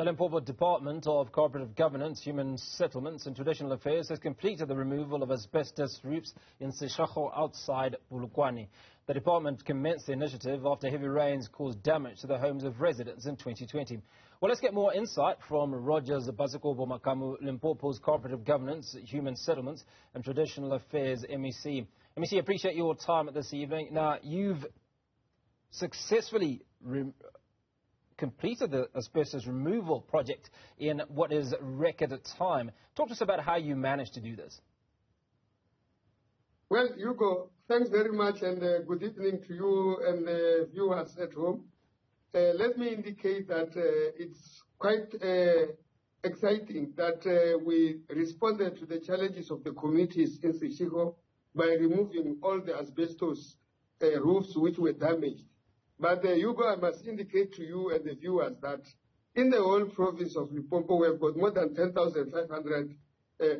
The Limpopo Department of Co-operative Governance, Human Settlements and Traditional Affairs has completed the removal of asbestos roofs in Seshego outside Polokwane. The department commenced the initiative after heavy rains caused damage to the homes of residents in 2020. Well, let's get more insight from Rodgers Basikopo Makamu, Limpopo's Co-operative Governance, Human Settlements and Traditional Affairs MEC. MEC, appreciate your time this evening. Now, you've successfully completed the asbestos removal project in what is record time. Talk to us about how you managed to do this. Well, Hugo, thanks very much and good evening to you and the viewers at home. Let me indicate that it's quite exciting that we responded to the challenges of the communities in Seshego by removing all the asbestos roofs which were damaged. But Hugo, I must indicate to you and the viewers that in the whole province of Limpopo, we have got more than 10,500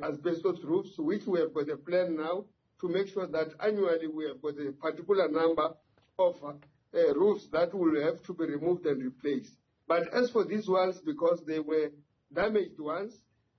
asbestos roofs, which we have got a plan now to make sure that annually we have got a particular number of roofs that will have to be removed and replaced. But as for these ones, because they were damaged ones,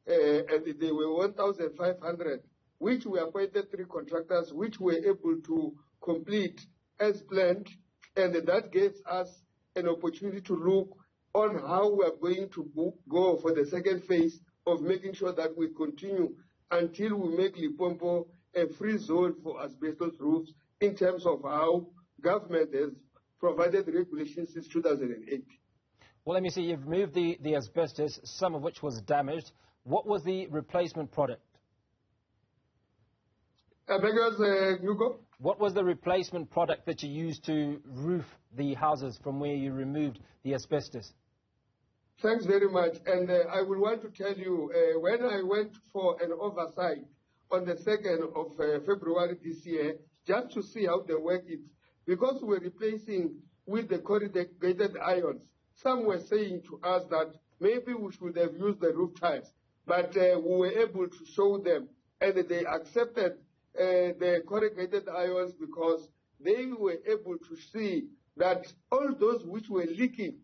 and they were 1,500, which we appointed 3 contractors, which were able to complete as planned. And that gives us an opportunity to look on how we are going to go for the second phase of making sure that we continue until we make Limpopo a free zone for asbestos roofs in terms of how government has provided regulations since 2008. Well, let me see, you've removed the asbestos, some of which was damaged. What was the replacement product? Hugo? What was the replacement product that you used to roof the houses from where you removed the asbestos? Thanks very much. And I will want to tell you, when I went for an oversight on the 2nd of February this year, just to see how the work is, because we're replacing with the corrugated ions, some were saying to us that maybe we should have used the roof tiles, but we were able to show them, and they accepted the corrugated ions because they were able to see that all those which were leaking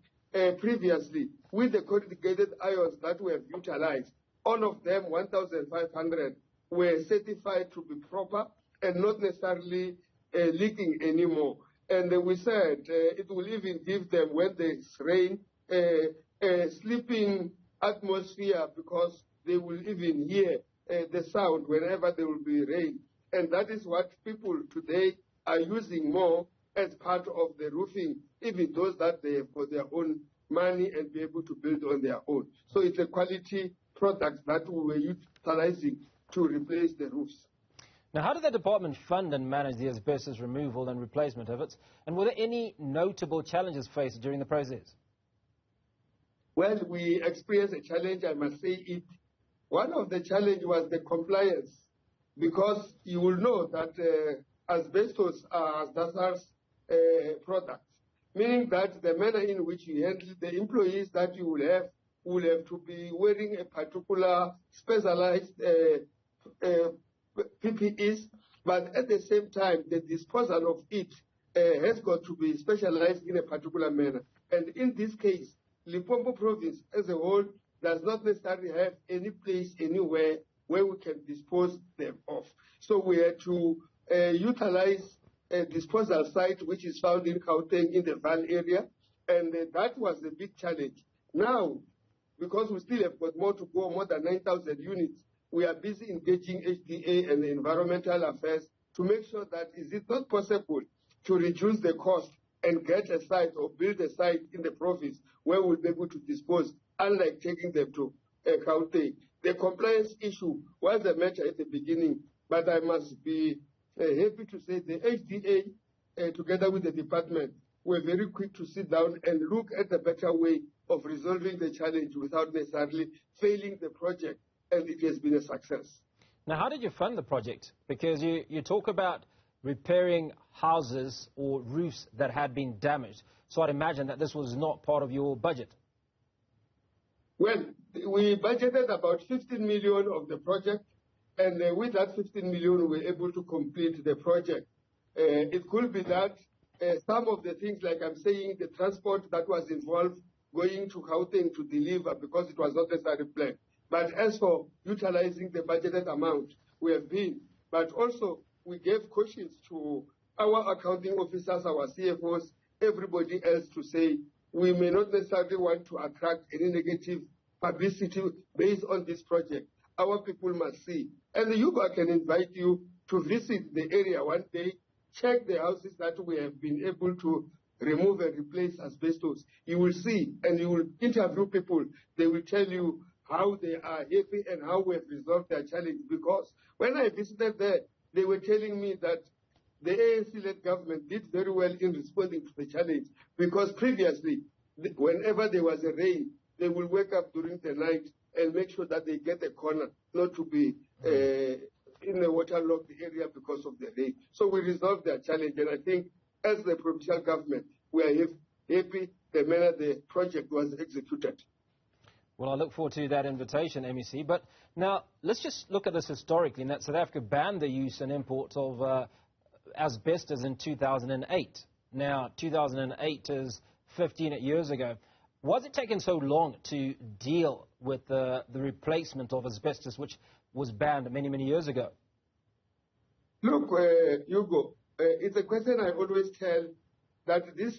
previously with the corrugated ions that we have utilized, all of them, 1,500, were certified to be proper and not necessarily leaking anymore. And we said it will even give them, when there's rain, a sleeping atmosphere because they will even hear the sound whenever there will be rain. And that is what people today are using more as part of the roofing, even those that they have got their own money and be able to build on their own. So it's a quality product that we were utilizing to replace the roofs. Now, how did the department fund and manage the asbestos removal and replacement efforts? And were there any notable challenges faced during the process? Well, we experienced a challenge, I must say it. One of the challenges was the compliance, because you will know that asbestos are hazardous products, meaning that the manner in which you handle the employees that you will have to be wearing a particular specialized PPEs, but at the same time, the disposal of it has got to be specialized in a particular manner. And in this case, Limpopo province as a whole does not necessarily have any place anywhere where we can dispose them of. So we had to utilize a disposal site which is found in Gauteng in the Val area, and that was the big challenge. Now, because we still have got more to go, more than 9,000 units, we are busy engaging HDA and the environmental affairs to make sure that is it not possible to reduce the cost and get a site or build a site in the province where we'll be able to dispose, unlike taking them to Gauteng. The compliance issue was a matter at the beginning, but I must be happy to say the HDA, together with the department, were very quick to sit down and look at a better way of resolving the challenge without necessarily failing the project, and it has been a success. Now, how did you fund the project? Because you talk about repairing houses or roofs that had been damaged, so I'd imagine that this was not part of your budget. Well, we budgeted about 15 million of the project, and with that 15 million, we were able to complete the project. It could be that some of the things, like I'm saying, the transport that was involved going to Gauteng to deliver because it was not necessarily planned. But as for utilizing the budgeted amount, we have been. But also, we gave cautions to our accounting officers, our CFOs, everybody else to say, we may not necessarily want to attract any negative publicity based on this project. Our people must see. And the Hugo can invite you to visit the area one day, check the houses that we have been able to remove and replace asbestos. You will see, and you will interview people. They will tell you how they are happy and how we have resolved their challenge. Because when I visited there, they were telling me that the ANC-led government did very well in responding to the challenge, because previously, whenever there was a rain, they will wake up during the night and make sure that they get a corner, not to be in a waterlogged area because of the rain. So we resolved their challenge, and I think as the provincial government, we are happy the manner the project was executed. Well, I look forward to that invitation, MEC. But now, let's just look at this historically, in that South Africa banned the use and import of asbestos in 2008. Now, 2008 is 15 years ago. Was it taking so long to deal with the replacement of asbestos, which was banned many, many years ago? Look, Hugo, it's a question I always tell, that this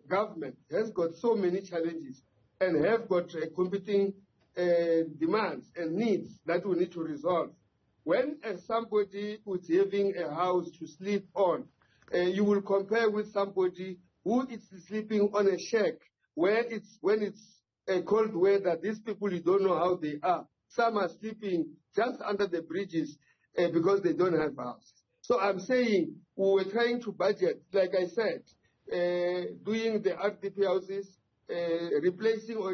government has got so many challenges and have got competing demands and needs that we need to resolve. When somebody who's having a house to sleep on, you will compare with somebody who is sleeping on a shack where when it's cold weather, these people, you don't know how they are. Some are sleeping just under the bridges because they don't have houses. So I'm saying we were trying to budget, like I said, doing the RDP houses, replacing or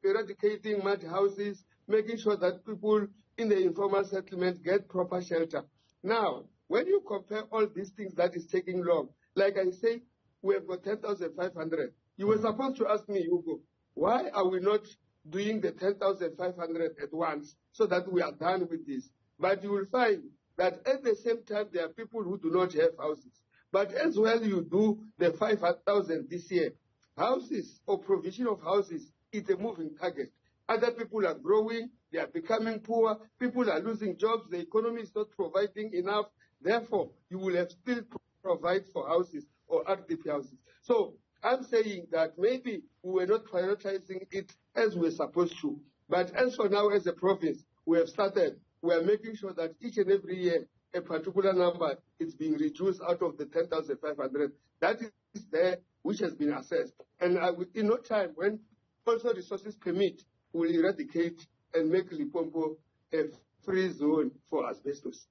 eradicating mud houses, making sure that people in the informal settlement get proper shelter. Now, when you compare all these things that is taking long, like I say, we have got 10,500. You were supposed to ask me, Hugo, why are we not doing the 10,500 at once so that we are done with this? But you will find that at the same time, there are people who do not have houses. But as well, you do the 5,000 this year. Houses or provision of houses, it's a moving target. Other people are growing, they are becoming poor, people are losing jobs, the economy is not providing enough. Therefore, you will have still to provide for houses or RDP houses. So I'm saying that maybe we were not prioritizing it as we're supposed to. But as for now, as a province, we have started. We are making sure that each and every year, a particular number is being reduced out of the 10,500. That is there, which has been assessed. And in no time, when also resources permit, we will eradicate and make Limpopo a free zone for asbestos.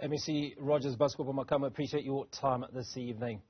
MEC Rodgers Basikopo Makamu, appreciate your time this evening.